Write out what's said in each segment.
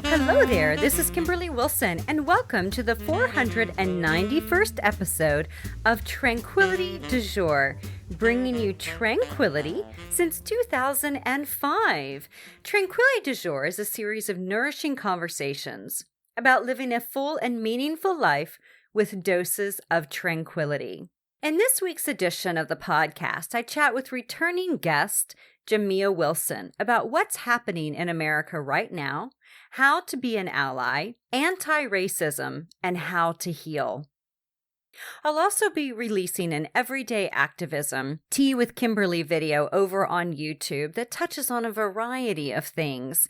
Hello there, this is Kimberly Wilson, and welcome to the 491st episode of Tranquility du Jour, bringing you tranquility since 2005. Tranquility du Jour is a series of nourishing conversations about living a full and meaningful life with doses of tranquility. In this week's edition of the podcast, I chat with returning guest Jamia Wilson about what's happening in America right now, how to be an ally, anti-racism, and how to heal. I'll also be releasing an Everyday Activism Tea with Kimberly video over on YouTube that touches on a variety of things.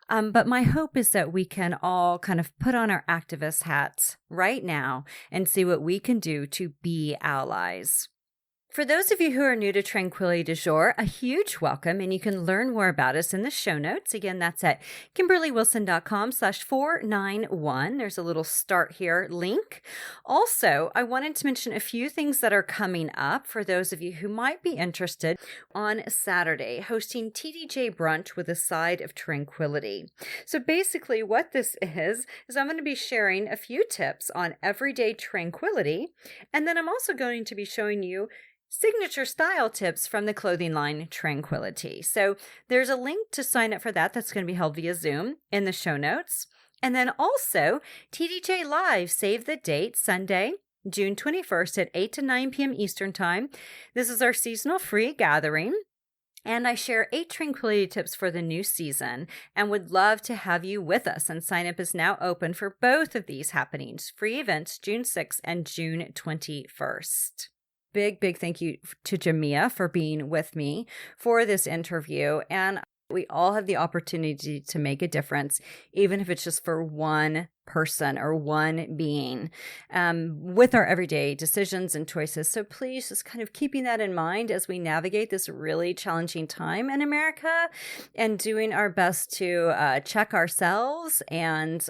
But my hope is that we can all kind of put on our activist hats right now and see what we can do to be allies. For those of you who are new to Tranquility du Jour, a huge welcome, and you can learn more about us in the show notes. Again, that's at kimberlywilson.com/491. There's a little start here link. Also, I wanted to mention a few things that are coming up for those of you who might be interested. On Saturday, hosting TDJ Brunch with a side of tranquility. So basically what this is I'm going to be sharing a few tips on everyday tranquility, and then I'm also going to be showing you signature style tips from the clothing line Tranquility. So there's a link to sign up for that. That's going to be held via Zoom in the show notes. And then also TDJ Live, save the date, Sunday, June 21st at 8 to 9 p.m. Eastern Time. This is our seasonal free gathering. And I share 8 tranquility tips for the new season and would love to have you with us. And sign up is now open for both of these happenings, free events, June 6th and June 21st. Big thank you to Jamia for being with me for this interview. And we all have the opportunity to make a difference, even if it's just for one person or one being with our everyday decisions and choices. So please just kind of keeping that in mind as we navigate this really challenging time in America and doing our best to check ourselves and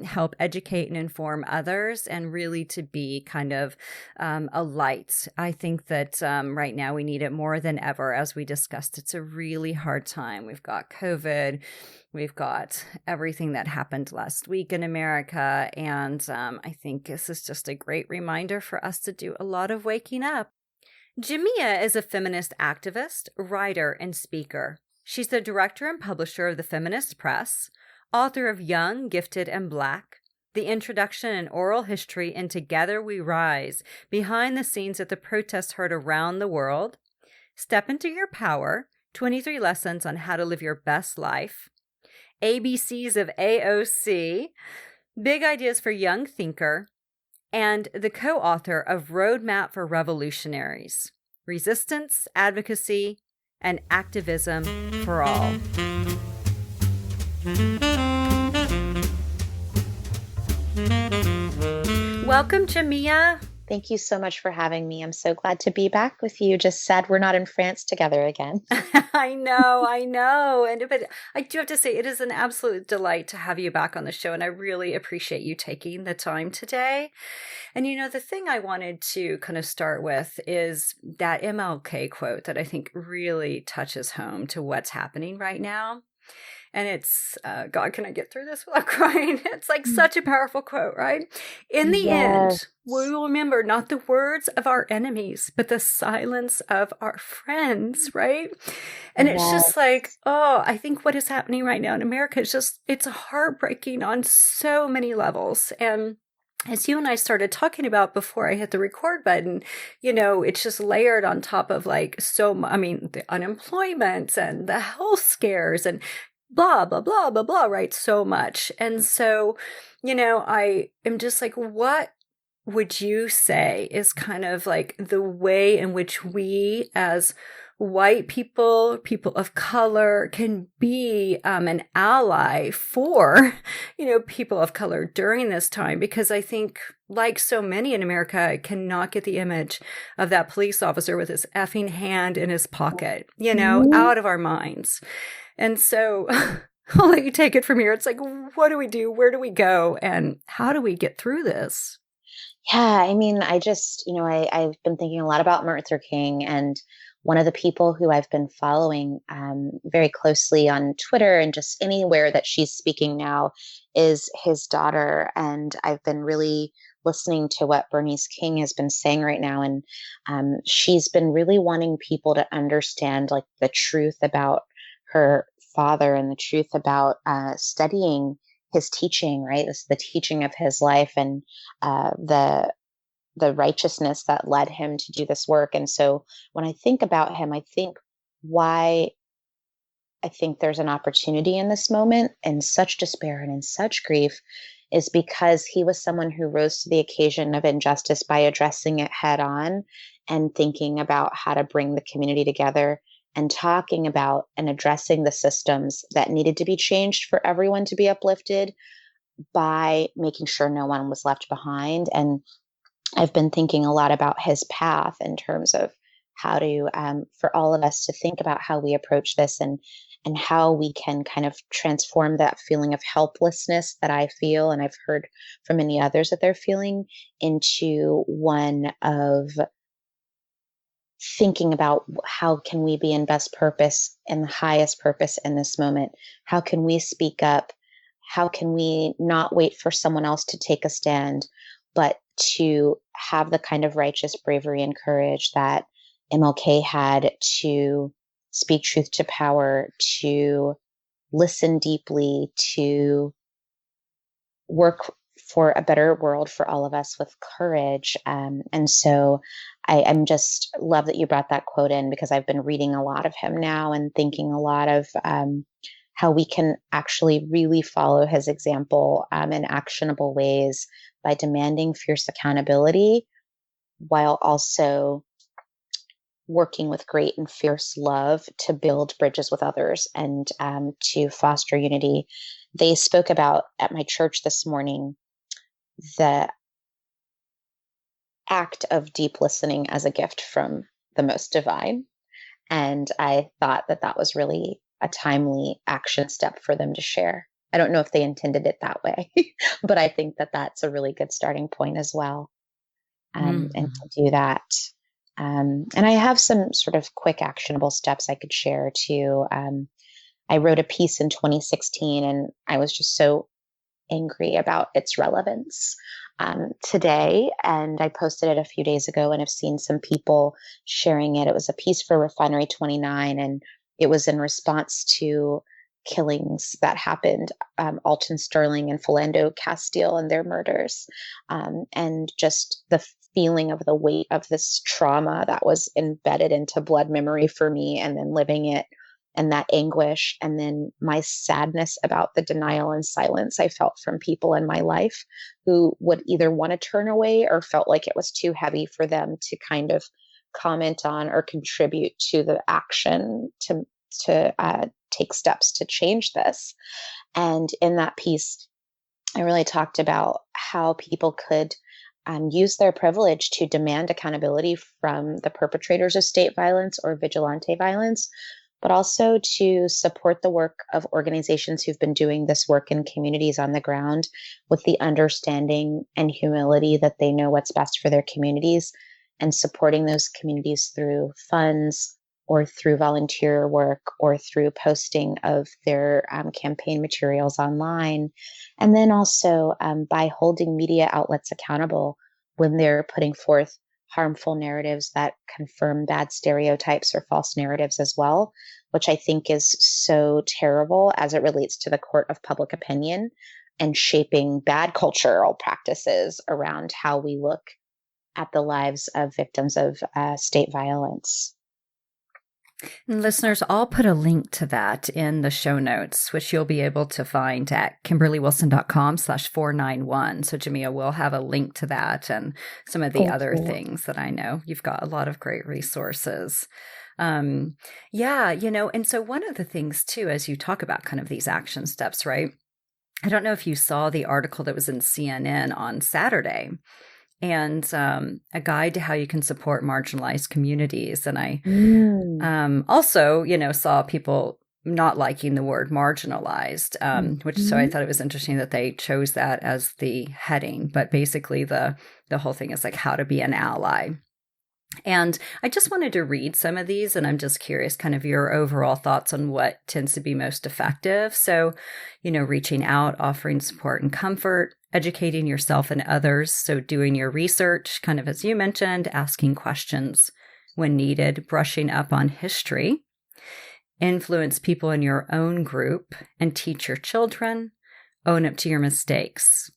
help educate and inform others and really to be kind of a light. I think that right now we need it more than ever. As we discussed, it's a really hard time. We've got COVID. We've got everything that happened last week in America, and I think this is just a great reminder for us to do a lot of waking up. Jamia is a feminist activist, writer, and speaker. She's the director and publisher of the Feminist Press, author of Young, Gifted, and Black, the introduction and oral history in Together We Rise, behind the scenes at the protests heard around the world, Step Into Your Power, 23 Lessons on How to Live Your Best Life, ABCs of AOC, Big Ideas for Young Thinker, and the co-author of Roadmap for Revolutionaries, Resistance, Advocacy, and Activism for All. Welcome, Jamia. Thank you so much for having me. I'm so glad to be back with you. Just sad we're not in France together again. I know. But I do have to say, it is an absolute delight to have you back on the show. And I really appreciate you taking the time today. And, the thing I wanted to kind of start with is that Mlk quote that I think really touches home to what's happening right now. And it's, God, can I get through this without crying? It's like such a powerful quote, right? In the end, we will remember not the words of our enemies, but the silence of our friends, right? And it's just like, I think what is happening right now in America is it's heartbreaking on so many levels. And as you and I started talking about before I hit the record button, it's just layered on top of the unemployment and the health scares and blah, blah, blah, blah, blah, right? So much. And so, I am just like, what would you say is kind of like the way in which we as white people, people of color can be an ally for, people of color during this time? Because I think, like so many in America, I cannot get the image of that police officer with his effing hand in his pocket, out of our minds. And so I'll let you take it from here. It's like, what do we do? Where do we go? And how do we get through this? Yeah, I mean, I just, I've been thinking a lot about Martin Luther King and one of the people who I've been following very closely on Twitter and just anywhere that she's speaking now is his daughter. And I've been really listening to what Bernice King has been saying right now. And she's been really wanting people to understand like the truth about her father and the truth about studying his teaching, right? This is the teaching of his life and the righteousness that led him to do this work. And so when I think about him, I think why I think there's an opportunity in this moment and such despair and in such grief is because he was someone who rose to the occasion of injustice by addressing it head on and thinking about how to bring the community together and talking about and addressing the systems that needed to be changed for everyone to be uplifted by making sure no one was left behind. And I've been thinking a lot about his path in terms of how to, for all of us to think about how we approach this and how we can kind of transform that feeling of helplessness that I feel, and I've heard from many others that they're feeling, into one of thinking about how can we be in best purpose and the highest purpose in this moment? How can we speak up? How can we not wait for someone else to take a stand, but to have the kind of righteous bravery and courage that MLK had to speak truth to power, to listen deeply, to work for a better world for all of us with courage. And so I'm just love that you brought that quote in, because I've been reading a lot of him now and thinking a lot of how we can actually really follow his example in actionable ways by demanding fierce accountability while also working with great and fierce love to build bridges with others and to foster unity. They spoke about at my church this morning the act of deep listening as a gift from the Most Divine. And I thought that that was really a timely action step for them to share. I don't know if they intended it that way, but I think that that's a really good starting point as well. And to do that. And I have some sort of quick actionable steps I could share too. I wrote a piece in 2016 and I was just so angry about its relevance today. And I posted it a few days ago and I've seen some people sharing it. It was a piece for Refinery 29 and it was in response to killings that happened, Alton Sterling and Philando Castile and their murders. And just the feeling of the weight of this trauma that was embedded into blood memory for me, and then living it and that anguish, and then my sadness about the denial and silence I felt from people in my life who would either want to turn away or felt like it was too heavy for them to kind of comment on or contribute to the action to take steps to change this. And in that piece, I really talked about how people could use their privilege to demand accountability from the perpetrators of state violence or vigilante violence, but also to support the work of organizations who've been doing this work in communities on the ground with the understanding and humility that they know what's best for their communities, and supporting those communities through funds or through volunteer work or through posting of their campaign materials online. And then also by holding media outlets accountable when they're putting forth harmful narratives that confirm bad stereotypes or false narratives as well, which I think is so terrible as it relates to the court of public opinion and shaping bad cultural practices around how we look at the lives of victims of state violence. And listeners, I'll put a link to that in the show notes, which you'll be able to find at KimberlyWilson.com/491. So Jamia will have a link to that and some of the other things that I know. You've got a lot of great resources. Yeah, and so one of the things too, as you talk about kind of these action steps, right? I don't know if you saw the article that was in CNN on Saturday, and a guide to how you can support marginalized communities. And I also, saw people not liking the word marginalized, which so I thought it was interesting that they chose that as the heading. But basically the whole thing is like how to be an ally. And I just wanted to read some of these, and I'm just curious kind of your overall thoughts on what tends to be most effective. So, reaching out, offering support and comfort, educating yourself and others. So doing your research, kind of as you mentioned, asking questions when needed, brushing up on history, influence people in your own group, and teach your children, own up to your mistakes.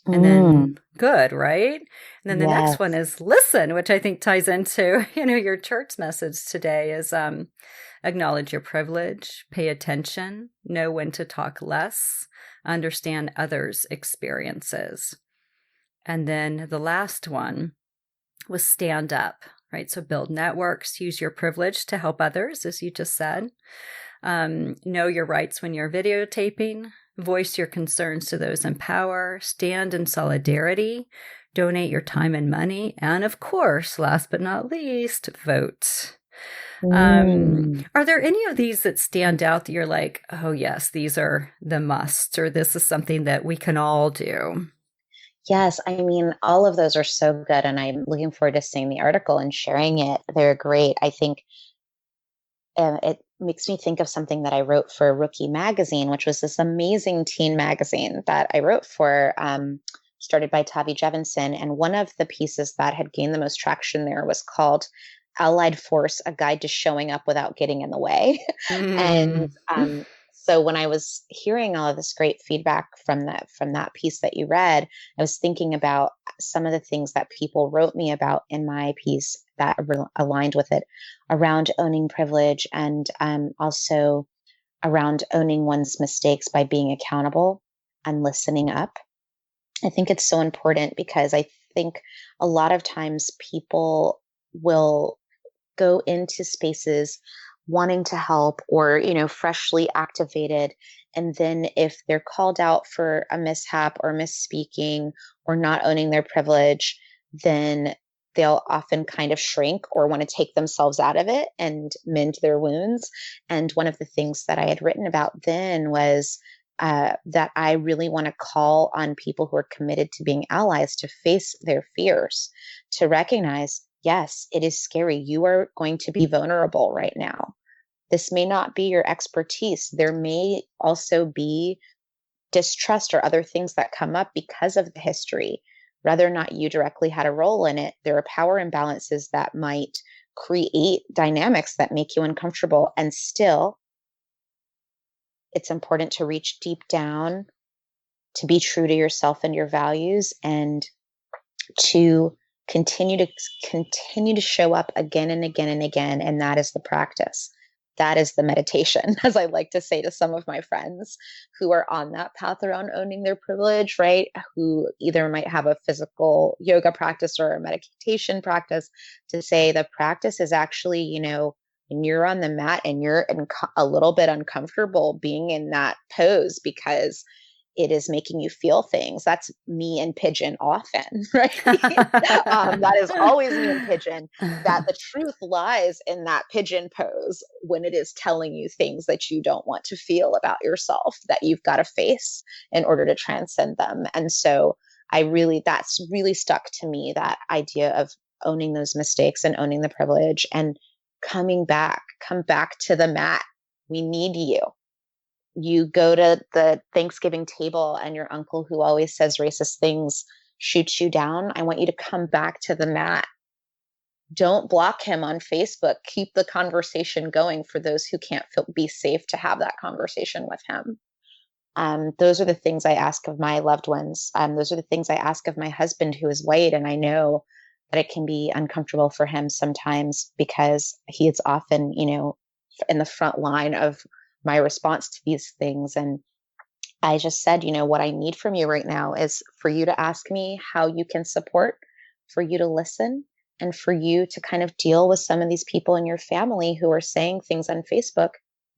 And then good, right? And then the next one is listen, which I think ties into, your church message today is acknowledge your privilege, pay attention, know when to talk less, understand others' experiences. And then the last one was stand up, right? So build networks, use your privilege to help others, as you just said. Know your rights when you're videotaping. Voice your concerns to those in power, stand in solidarity, donate your time and money, and of course, last but not least, vote. Are there any of these that stand out that you're like, oh yes, these are the musts, or this is something that we can all do? Yes, I mean, all of those are so good, and I'm looking forward to seeing the article and sharing it. They're great. I think it makes me think of something that I wrote for Rookie Magazine, which was this amazing teen magazine that I wrote for, started by Tavi Jevinson. And one of the pieces that had gained the most traction there was called Allied Force, A Guide to Showing Up Without Getting in the Way. And so when I was hearing all of this great feedback from that piece that you read, I was thinking about some of the things that people wrote me about in my piece that aligned with it around owning privilege, and also around owning one's mistakes by being accountable and listening up. I think it's so important because I think a lot of times people will go into spaces wanting to help or, freshly activated. And then if they're called out for a mishap or misspeaking or not owning their privilege, then they'll often kind of shrink or want to take themselves out of it and mend their wounds. And one of the things that I had written about then was that I really want to call on people who are committed to being allies to face their fears, to recognize, yes, it is scary. You are going to be vulnerable right now. This may not be your expertise. There may also be distrust or other things that come up because of the history. Whether or not you directly had a role in it, there are power imbalances that might create dynamics that make you uncomfortable. And still, it's important to reach deep down, to be true to yourself and your values, and to continue to show up again and again and again. And that is the practice. That is the meditation, as I like to say to some of my friends who are on that path around owning their privilege, right? Who either might have a physical yoga practice or a meditation practice, to say the practice is actually, when you're on the mat and you're a little bit uncomfortable being in that pose because it is making you feel things. That's me and pigeon often, right? That is always me and pigeon, that the truth lies in that pigeon pose when it is telling you things that you don't want to feel about yourself, that you've got to face in order to transcend them. And so that's really stuck to me, that idea of owning those mistakes and owning the privilege and come back to the mat. We need you. You go to the Thanksgiving table and your uncle who always says racist things shoots you down. I want you to come back to the mat. Don't block him on Facebook. Keep the conversation going for those who can't be safe to have that conversation with him. Those are the things I ask of my loved ones. Those are the things I ask of my husband, who is white. And I know that it can be uncomfortable for him sometimes because he is often, in the front line of my response to these things. And I just said, what I need from you right now is for you to ask me how you can support, for you to listen, and for you to kind of deal with some of these people in your family who are saying things on Facebook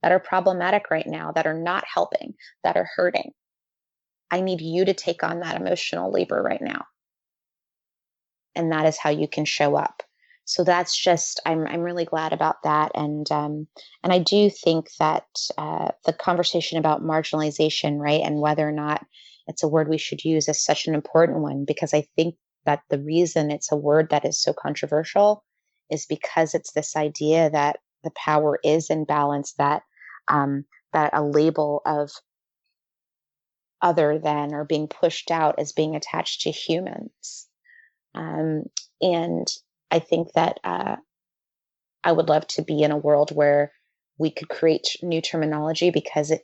that are problematic right now, that are not helping, that are hurting. I need you to take on that emotional labor right now. And that is how you can show up. So that's just, I'm really glad about that. And I do think that the conversation about marginalization, right, and whether or not it's a word we should use, is such an important one, because I think that the reason it's a word that is so controversial is because it's this idea that the power is imbalance, that that a label of other than or being pushed out as being attached to humans. Um, and I think that I would love to be in a world where we could create new terminology because it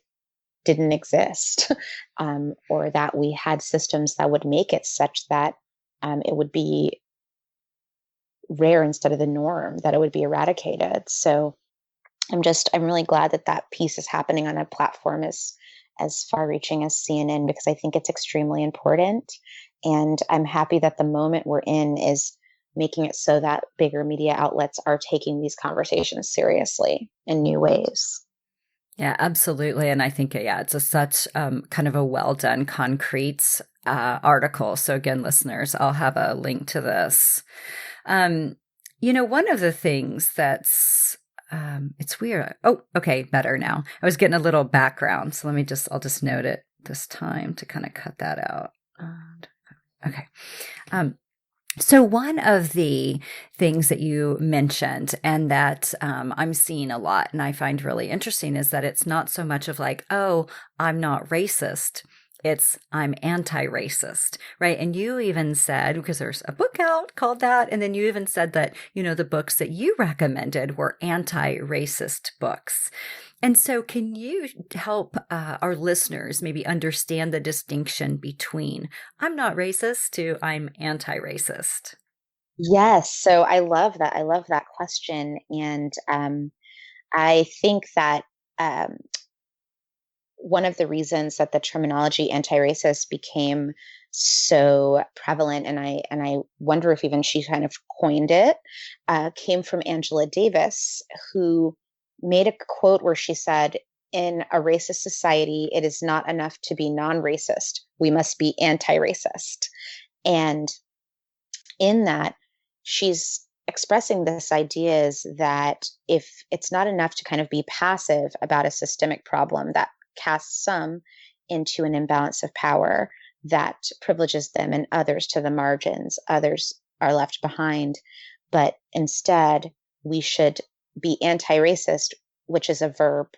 didn't exist, or that we had systems that would make it such that it would be rare instead of the norm, that it would be eradicated. So I'm really glad that that piece is happening on a platform as far reaching as CNN, because I think it's extremely important. And I'm happy that the moment we're in is making it so that bigger media outlets are taking these conversations seriously in new ways. Yeah, absolutely. And I think, yeah, it's such kind of a well done, concrete article. So again, listeners, I'll have a link to this. One of the things that's it's weird. Oh, okay, better now. I was getting a little background, so I'll just note it this time to kind of cut that out. Okay. So one of the things that you mentioned and that I'm seeing a lot and I find really interesting is that it's not so much of like, oh, I'm not racist. It's I'm anti-racist, right? And you even said, because there's a book out called that, and then you even said that, the books that you recommended were anti-racist books. And so can you help our listeners maybe understand the distinction between I'm not racist to I'm anti-racist? Yes. So I love that. I love that question. And I think that um, one of the reasons that the terminology anti-racist became so prevalent, and I wonder if even she kind of coined it, came from Angela Davis, who made a quote where she said, "In a racist society, it is not enough to be non-racist. We must be anti-racist." And in that, she's expressing this idea is that if it's not enough to kind of be passive about a systemic problem that casts some into an imbalance of power that privileges them and others to the margins, others are left behind, but instead we should be anti-racist, which is a verb.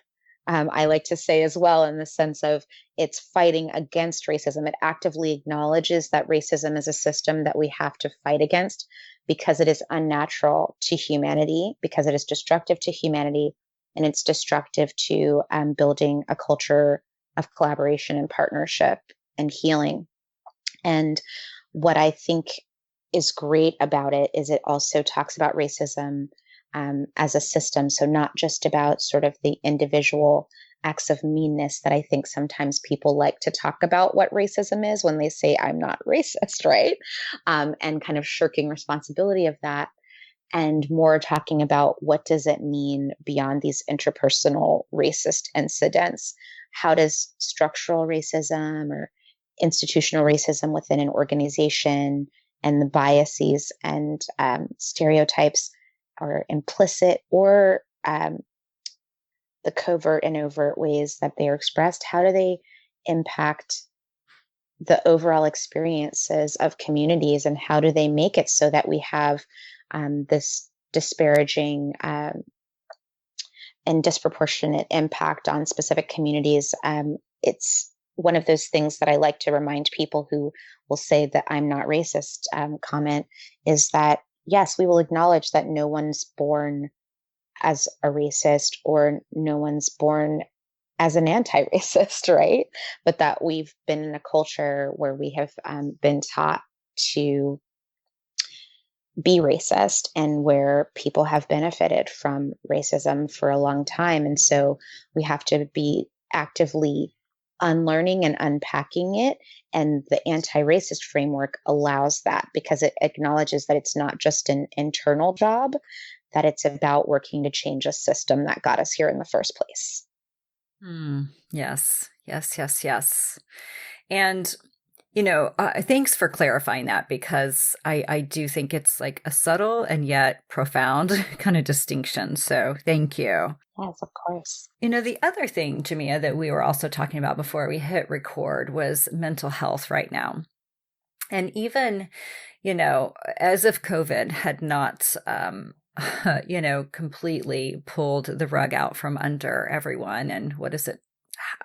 I like to say as well, in the sense of it's fighting against racism. It actively acknowledges that racism is a system that we have to fight against because it is unnatural to humanity, because it is destructive to humanity, and it's destructive to building a culture of collaboration and partnership and healing. And what I think is great about it is it also talks about racism as a system. So not just about sort of the individual acts of meanness that I think sometimes people like to talk about what racism is when they say, I'm not racist, right? And kind of shirking responsibility of that, and more talking about what does it mean beyond these interpersonal racist incidents? How does structural racism or institutional racism within an organization and the biases and stereotypes or implicit or the covert and overt ways that they are expressed, how do they impact the overall experiences of communities, and how do they make it so that we have this disparaging and disproportionate impact on specific communities? It's one of those things that I like to remind people who will say that I'm not racist, comment is that, yes, we will acknowledge that no one's born as a racist or no one's born as an anti-racist, right? But that we've been in a culture where we have been taught to be racist and where people have benefited from racism for a long time. And so we have to be actively unlearning and unpacking it. And the anti-racist framework allows that because it acknowledges that it's not just an internal job, that it's about working to change a system that got us here in the first place. Yes, yes, yes, yes. And thanks for clarifying that, because I do think it's like a subtle and yet profound kind of distinction. So thank you. Yes, of course. The other thing, Jamia, that we were also talking about before we hit record was mental health right now. And even, as if COVID had not completely pulled the rug out from under everyone. And what is it?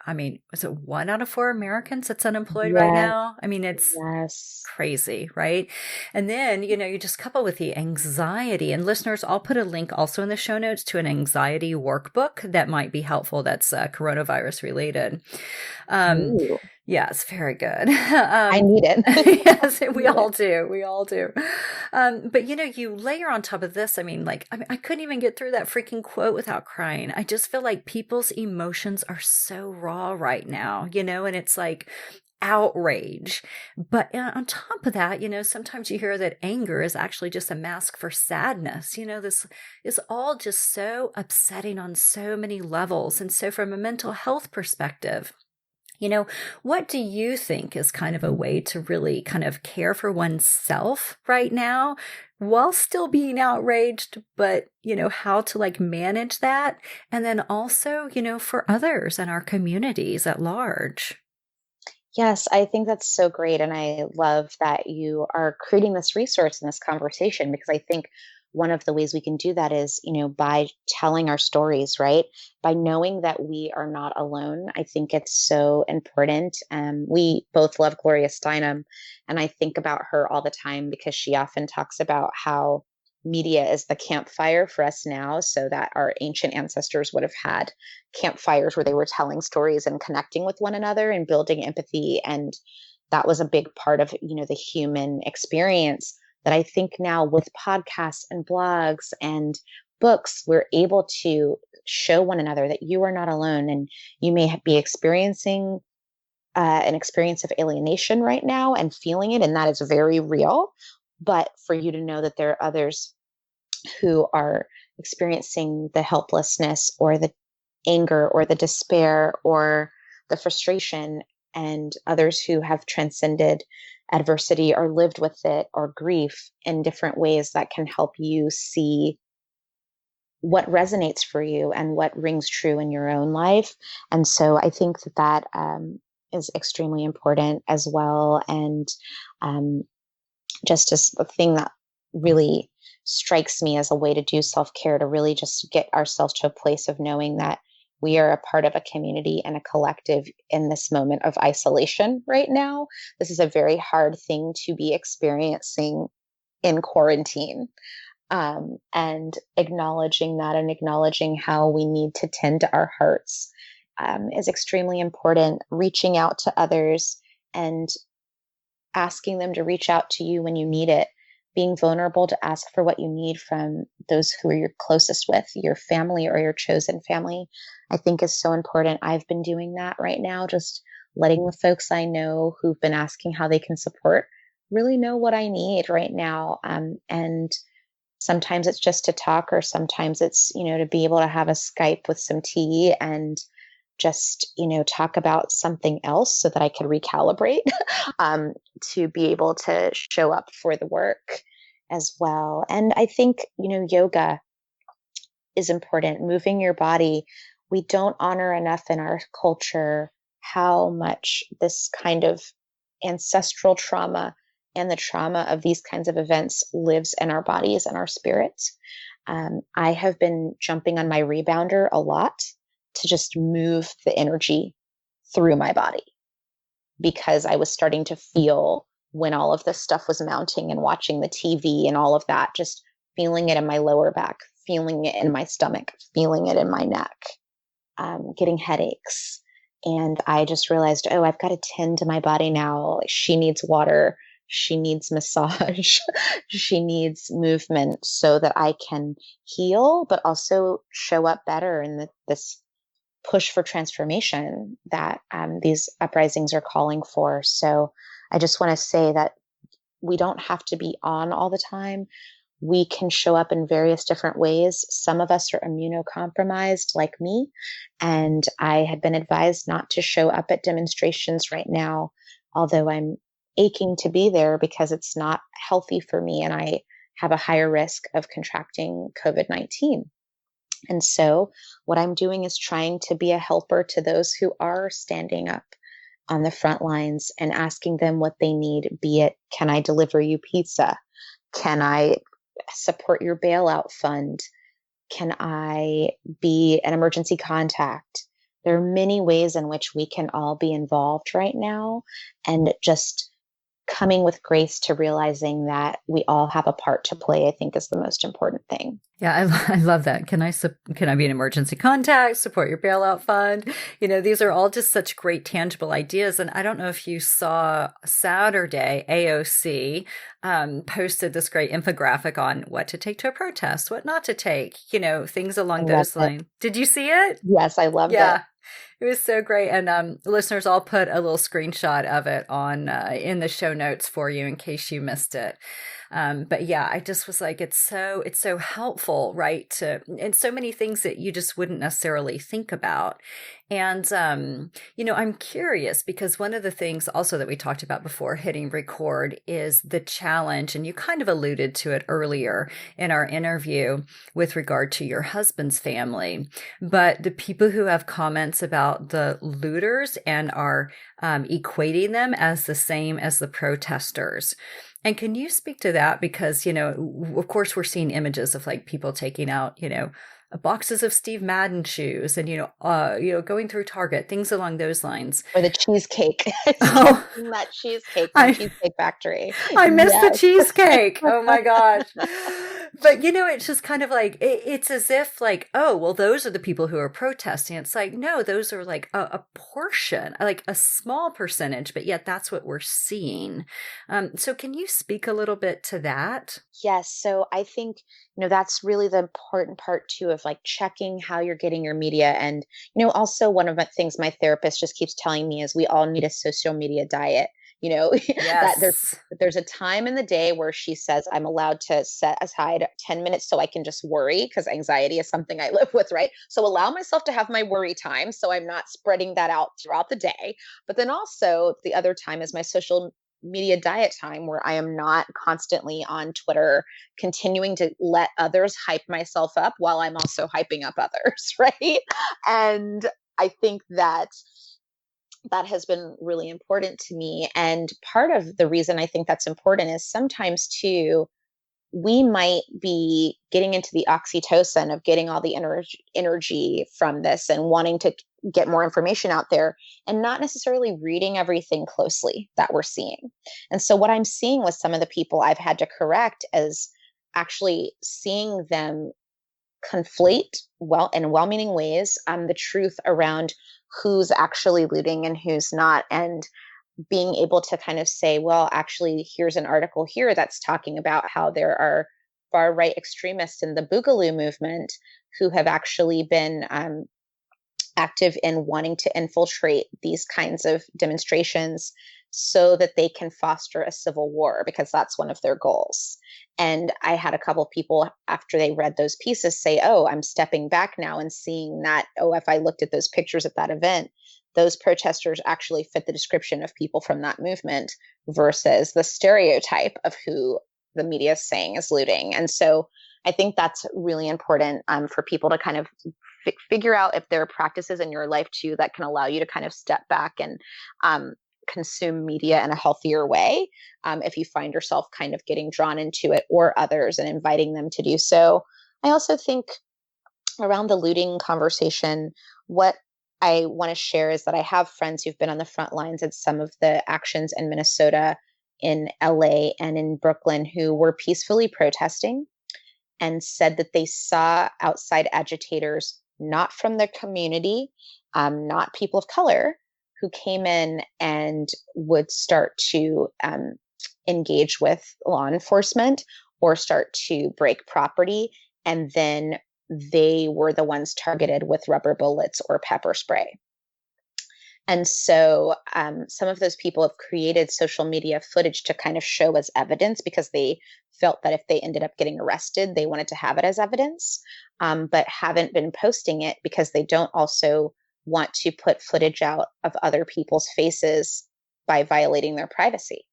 I mean, is it 1 out of 4 Americans that's unemployed right Yes, now? I mean, it's yes. crazy, right? And then, you just couple with the anxiety. And listeners, I'll put a link also in the show notes to an anxiety workbook that might be helpful that's coronavirus related. Ooh, Yeah, it's very good. I need it. Yes, I we need it. all do. We all do. But you layer on top of this. I couldn't even get through that freaking quote without crying. I just feel like people's emotions are so raw right now, and it's like outrage. But on top of that, sometimes you hear that anger is actually just a mask for sadness. This is all just so upsetting on so many levels. And so, from a mental health perspective, what do you think is kind of a way to really kind of care for oneself right now while still being outraged, but, how to like manage that? And then also, for others and our communities at large. Yes, I think that's so great. And I love that you are creating this resource in this conversation because I think one of the ways we can do that is, by telling our stories, right? By knowing that we are not alone. I think it's so important. We both love Gloria Steinem, and I think about her all the time because she often talks about how media is the campfire for us now, so that our ancient ancestors would have had campfires where they were telling stories and connecting with one another and building empathy. And that was a big part of, the human experience that I think now with podcasts and blogs and books, we're able to show one another that you are not alone. And you may be experiencing an experience of alienation right now and feeling it. And that is very real. But for you to know that there are others who are experiencing the helplessness or the anger or the despair or the frustration, and others who have transcended adversity or lived with it or grief in different ways that can help you see what resonates for you and what rings true in your own life. And so I think that is extremely important as well. And just as the thing that really strikes me as a way to do self-care, to really just get ourselves to a place of knowing that we are a part of a community and a collective in this moment of isolation right now. This is a very hard thing to be experiencing in quarantine. And acknowledging that and acknowledging how we need to tend to our hearts is extremely important. Reaching out to others and asking them to reach out to you when you need it, being vulnerable to ask for what you need from those who are your closest with, your family or your chosen family, I think is so important. I've been doing that right now, just letting the folks I know who've been asking how they can support really know what I need right now. And sometimes it's just to talk, or sometimes it's, to be able to have a Skype with some tea and just, talk about something else so that I could recalibrate to be able to show up for the work as well. And I think, yoga is important, moving your body. We don't honor enough in our culture how much this kind of ancestral trauma and the trauma of these kinds of events lives in our bodies and our spirits. I have been jumping on my rebounder a lot to just move the energy through my body, because I was starting to feel, when all of this stuff was mounting and watching the TV and all of that, just feeling it in my lower back, feeling it in my stomach, feeling it in my neck, getting headaches. And I just realized, oh, I've got to tend to my body now. Like, she needs water. She needs massage. She needs movement so that I can heal, but also show up better in this push for transformation that these uprisings are calling for. So I just want to say that we don't have to be on all the time. We can show up in various different ways. Some of us are immunocompromised, like me, and I had been advised not to show up at demonstrations right now, although I'm aching to be there because it's not healthy for me and I have a higher risk of contracting COVID-19. And so what I'm doing is trying to be a helper to those who are standing up on the front lines and asking them what they need, be it, can I deliver you pizza? Can I support your bailout fund? Can I be an emergency contact? There are many ways in which we can all be involved right now, and just coming with grace to realizing that we all have a part to play, I think, is the most important thing. Yeah, I love that. Can I be an emergency contact, support your bailout fund? These are all just such great tangible ideas. And I don't know if you saw Saturday, AOC posted this great infographic on what to take to a protest, what not to take, things along those lines. Did you see it? Yes, I loved it. It was so great. And listeners, I'll put a little screenshot of it on in the show notes for you in case you missed it. But yeah, I just was like, it's so helpful, right? And so many things that you just wouldn't necessarily think about. And, I'm curious because one of the things also that we talked about before hitting record is the challenge. And you kind of alluded to it earlier in our interview with regard to your husband's family, but the people who have comments about the looters and are equating them as the same as the protesters. And can you speak to that? Because, of course, we're seeing images of like people taking out, boxes of Steve Madden shoes and, going through Target, things along those lines. Or the cheesecake. Oh, that cheesecake from Cheesecake Factory. I missed the cheesecake. Oh my gosh. But, it's just kind of like, it's as if like, oh, well, those are the people who are protesting. It's like, no, those are like a portion, like a small percentage, but yet that's what we're seeing. So can you speak a little bit to that? Yes. So I think, that's really the important part too of like checking how you're getting your media. And, also one of the things my therapist just keeps telling me is we all need a social media diet. Yes. That there's a time in the day where she says I'm allowed to set aside 10 minutes so I can just worry, because anxiety is something I live with, right? So allow myself to have my worry time so I'm not spreading that out throughout the day. But then also the other time is my social media diet time, where I am not constantly on Twitter continuing to let others hype myself up while I'm also hyping up others, right? And I think that has been really important to me. And part of the reason I think that's important is sometimes too, we might be getting into the oxytocin of getting all the energy from this and wanting to get more information out there and not necessarily reading everything closely that we're seeing. And so what I'm seeing with some of the people I've had to correct is actually seeing them conflate in well-meaning ways the truth around who's actually looting and who's not, and being able to kind of say, well, actually, here's an article here that's talking about how there are far-right extremists in the Boogaloo movement who have actually been active in wanting to infiltrate these kinds of demonstrations so that they can foster a civil war, because that's one of their goals. And I had a couple of people after they read those pieces say, oh, I'm stepping back now and seeing that, oh, if I looked at those pictures at that event, those protesters actually fit the description of people from that movement versus the stereotype of who the media is saying is looting. And so I think that's really important for people to kind of figure out if there are practices in your life too that can allow you to kind of step back and consume media in a healthier way. If you find yourself kind of getting drawn into it, or others, and inviting them to do so. I also think around the looting conversation, what I want to share is that I have friends who've been on the front lines at some of the actions in Minnesota, in LA, and in Brooklyn, who were peacefully protesting and said that they saw outside agitators, not from their community, not people of color, who came in and would start to engage with law enforcement or start to break property. And then they were the ones targeted with rubber bullets or pepper spray. And so some of those people have created social media footage to kind of show as evidence, because they felt that if they ended up getting arrested, they wanted to have it as evidence, but haven't been posting it because they don't also want to put footage out of other people's faces by violating their privacy.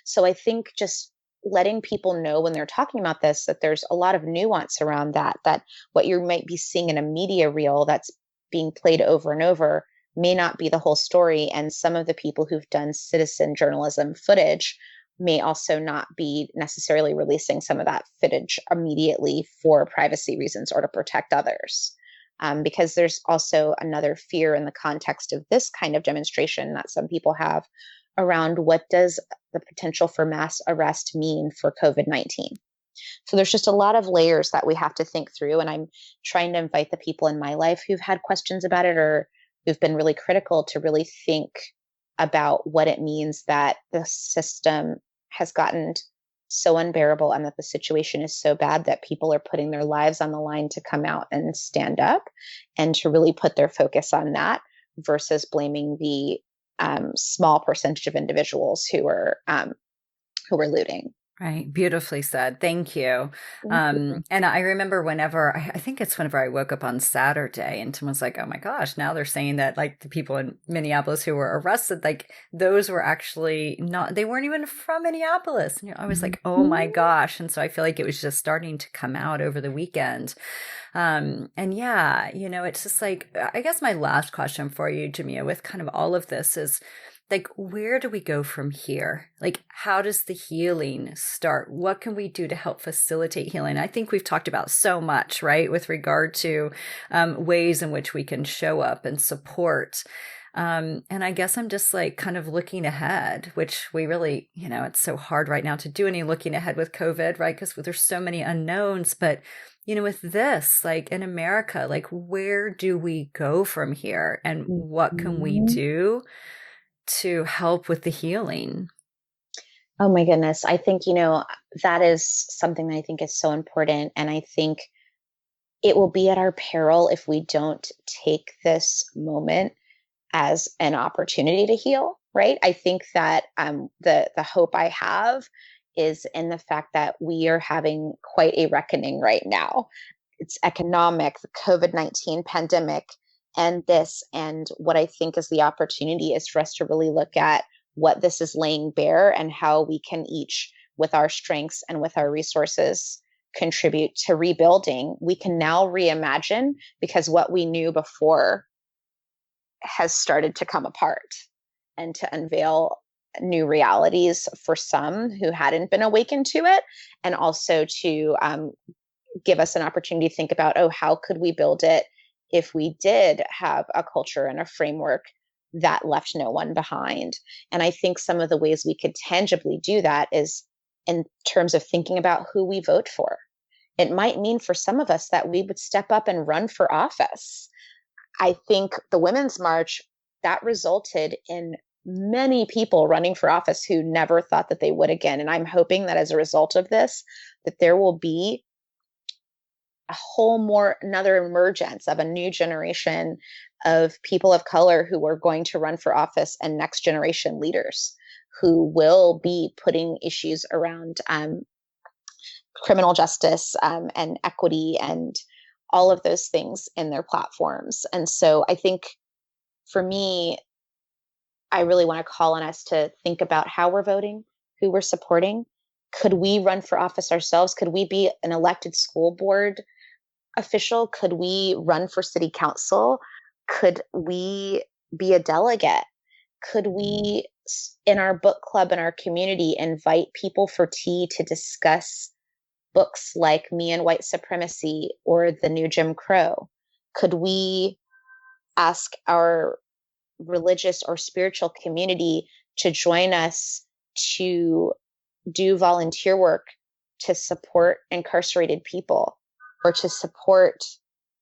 So I think just letting people know when they're talking about this, that there's a lot of nuance around that what you might be seeing in a media reel that's being played over and over may not be the whole story. And some of the people who've done citizen journalism footage may also not be necessarily releasing some of that footage immediately for privacy reasons or to protect others. Because there's also another fear in the context of this kind of demonstration that some people have around what does the potential for mass arrest mean for COVID-19. So there's just a lot of layers that we have to think through. And I'm trying to invite the people in my life who've had questions about it or who've been really critical to really think about what it means that the system has gotten so unbearable and that the situation is so bad that people are putting their lives on the line to come out and stand up and to really put their focus on that versus blaming the small percentage of individuals who are looting. Right. Beautifully said. Thank you. Thank you. And I remember whenever, I think it's whenever I woke up on Saturday and someone was like, oh my gosh, now they're saying that like the people in Minneapolis who were arrested, like those were actually not, they weren't even from Minneapolis. And I was like, oh my gosh. And so I feel like it was just starting to come out over the weekend. And yeah, it's just like, I guess my last question for you, Jamia, with kind of all of this is, like, where do we go from here? Like, how does the healing start? What can we do to help facilitate healing? I think we've talked about so much, right, with regard to ways in which we can show up and support. And I guess I'm just like kind of looking ahead, which we really, it's so hard right now to do any looking ahead with COVID, right? Because there's so many unknowns. But, with this, like in America, like, where do we go from here? And what can we do to help with the healing? Oh my goodness. I think, that is something that I think is so important. And I think it will be at our peril if we don't take this moment as an opportunity to heal, right? I think that the hope I have is in the fact that we are having quite a reckoning right now. It's economic, the COVID-19 pandemic, and this. And what I think is the opportunity is for us to really look at what this is laying bare and how we can each, with our strengths and with our resources, contribute to rebuilding. We can now reimagine because what we knew before has started to come apart and to unveil new realities for some who hadn't been awakened to it, and also to give us an opportunity to think about, how could we build it if we did have a culture and a framework that left no one behind. And I think some of the ways we could tangibly do that is in terms of thinking about who we vote for. It might mean for some of us that we would step up and run for office. I think the Women's March, that resulted in many people running for office who never thought that they would again. And I'm hoping that as a result of this, that there will be another emergence of a new generation of people of color who are going to run for office and next generation leaders who will be putting issues around criminal justice and equity and all of those things in their platforms. And so I think for me, I really want to call on us to think about how we're voting, who we're supporting. Could we run for office ourselves? Could we be an elected school board official? Could we run for city council? Could we be a delegate? Could we, in our book club in our community, invite people for tea to discuss books like Me and White Supremacy or The New Jim Crow? Could we ask our religious or spiritual community to join us to do volunteer work to support incarcerated people or to support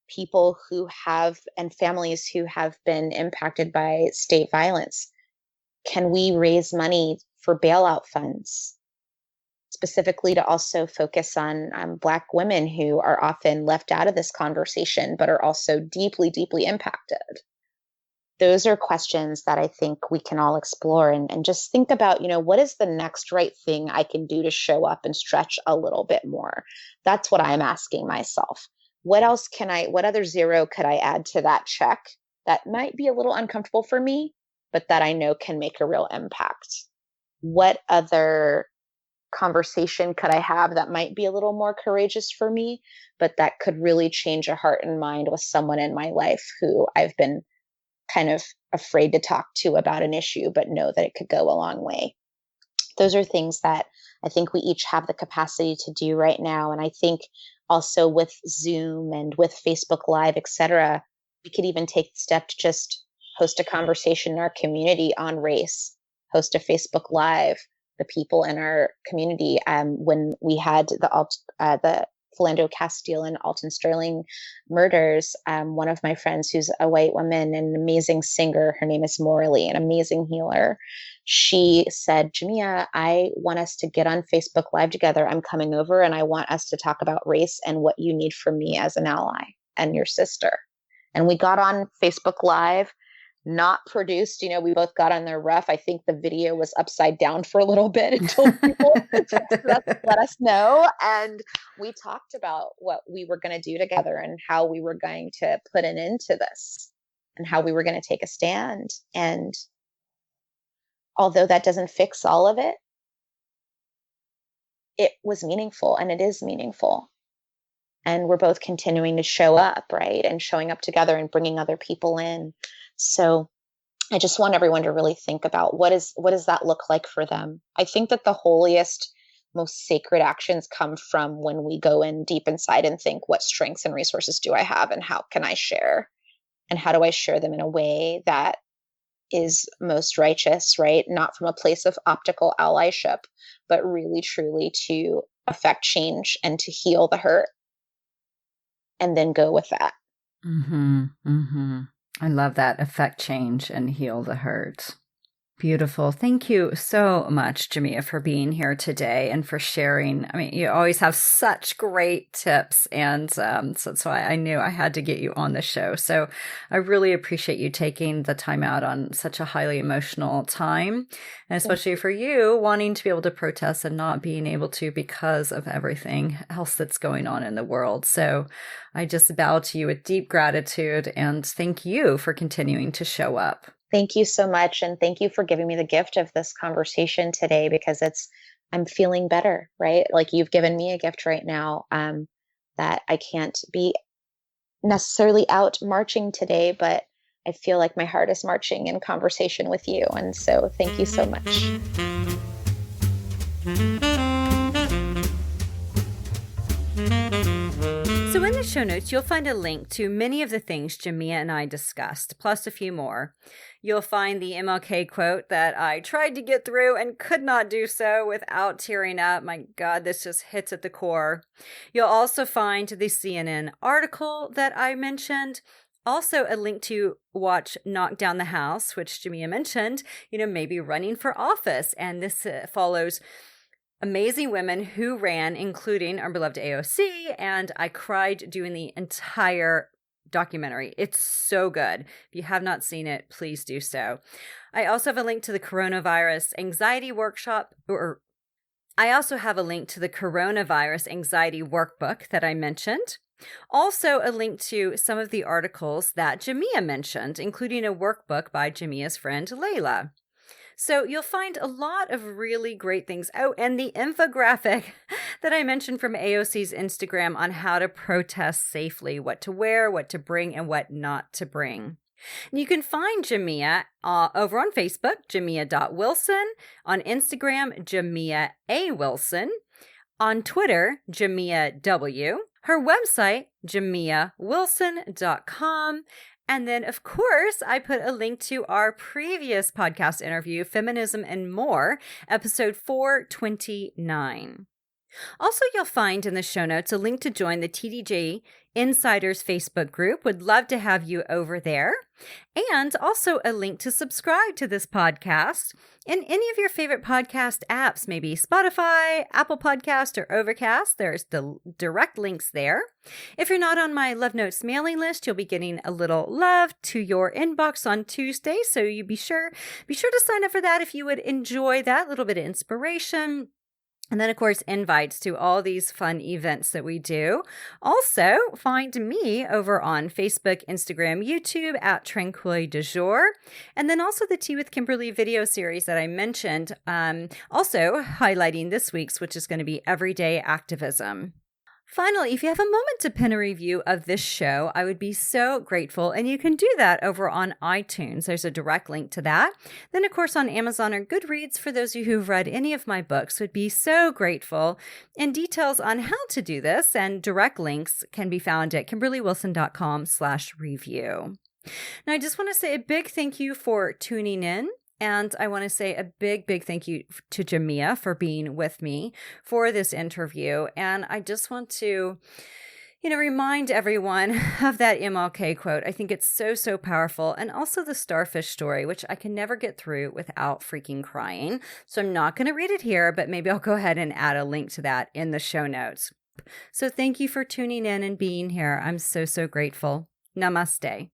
people who have and families who have been impacted by state violence? Can we raise money for bailout funds, specifically to also focus on Black women who are often left out of this conversation, but are also deeply, deeply impacted? Those are questions that I think we can all explore and just think about, what is the next right thing I can do to show up and stretch a little bit more? That's what I'm asking myself. What other zero could I add to that check that might be a little uncomfortable for me, but that I know can make a real impact? What other conversation could I have that might be a little more courageous for me, but that could really change a heart and mind with someone in my life who I've been kind of afraid to talk to about an issue, but know that it could go a long way? those are things that I think we each have the capacity to do right now. And I think also with Zoom and with Facebook Live, et cetera, we could even take the step to just host a conversation in our community on race, host a Facebook Live, the people in our community. When we had the Philando Castile and Alton Sterling murders, one of my friends who's a white woman and an amazing singer, her name is Morley, an amazing healer. She said, Jamia, I want us to get on Facebook Live together. I'm coming over and I want us to talk about race and what you need from me as an ally and your sister. And we got on Facebook Live, not produced. We both got on there rough. I think the video was upside down for a little bit until people let us know. And we talked about what we were going to do together and how we were going to put an end to this and how we were going to take a stand. And although that doesn't fix all of it, it was meaningful and it is meaningful. And we're both continuing to show up, right? And showing up together and bringing other people in. So I just want everyone to really think about what does that look like for them? I think that the holiest, most sacred actions come from when we go in deep inside and think, what strengths and resources do I have and how can I share? And how do I share them in a way that is most righteous, right? Not from a place of optical allyship, but really truly to affect change and to heal the hurt. And then go with that. Mm-hmm. Mm-hmm. I love that. Affect change and heal the hurt. Beautiful. Thank you so much, Jamia, for being here today and for sharing. I mean, you always have such great tips. And so that's why I knew I had to get you on the show. So I really appreciate you taking the time out on such a highly emotional time, and especially for you wanting to be able to protest and not being able to because of everything else that's going on in the world. So I just bow to you with deep gratitude and thank you for continuing to show up. Thank you so much. And thank you for giving me the gift of this conversation today, because I'm feeling better, right? Like you've given me a gift right now, that I can't be necessarily out marching today, but I feel like my heart is marching in conversation with you. And so thank you so much. So in the show notes, you'll find a link to many of the things Jamia and I discussed, plus a few more. You'll find the Mlk quote that I tried to get through and could not do so without tearing up. My God, this just hits at the core. You'll also find the CNN article that I mentioned. Also, a link to watch Knock Down the House, which Jamia mentioned, maybe running for office. And this follows amazing women who ran, including our beloved AOC, and I cried doing the entire documentary. It's so good. If you have not seen it, please do so. I also have a link to the coronavirus anxiety workshop, I also have a link to the coronavirus anxiety workbook that I mentioned. Also, a link to some of the articles that Jamia mentioned, including a workbook by Jamia's friend Layla. So you'll find a lot of really great things. Oh, and the infographic that I mentioned from AOC's Instagram on how to protest safely, what to wear, what to bring, and what not to bring. And you can find Jamia over on Facebook, jamia.wilson, on Instagram, Jamia A. Wilson, on Twitter, Jamia W., her website, jamiawilson.com. And then, of course, I put a link to our previous podcast interview, Feminism and More, episode 429. Also, you'll find in the show notes a link to join the TDJ Insiders Facebook group. Would love to have you over there. And also a link to subscribe to this podcast in any of your favorite podcast apps, maybe Spotify, Apple Podcast, or Overcast. There's the direct links there. If you're not on my Love Notes mailing list, you'll be getting a little love to your inbox on Tuesday. So you be sure to sign up for that if you would enjoy that little bit of inspiration. And then, of course, invites to all these fun events that we do. Also, find me over on Facebook, Instagram, YouTube at Tranquility du Jour. And then also the Tea with Kimberly video series that I mentioned. Also highlighting this week's, which is going to be Everyday Activism. Finally, if you have a moment to pen a review of this show, I would be so grateful. And you can do that over on iTunes. There's a direct link to that. Then, of course, on Amazon or Goodreads, for those of you who've read any of my books, would be so grateful. And details on how to do this and direct links can be found at KimberlyWilson.com/review. Now, I just want to say a big thank you for tuning in. And I want to say a big, big thank you to Jamia for being with me for this interview. And I just want to, remind everyone of that Mlk quote. I think it's so, so powerful. And also the starfish story, which I can never get through without freaking crying. So I'm not going to read it here, but maybe I'll go ahead and add a link to that in the show notes. So thank you for tuning in and being here. I'm so, so grateful. Namaste.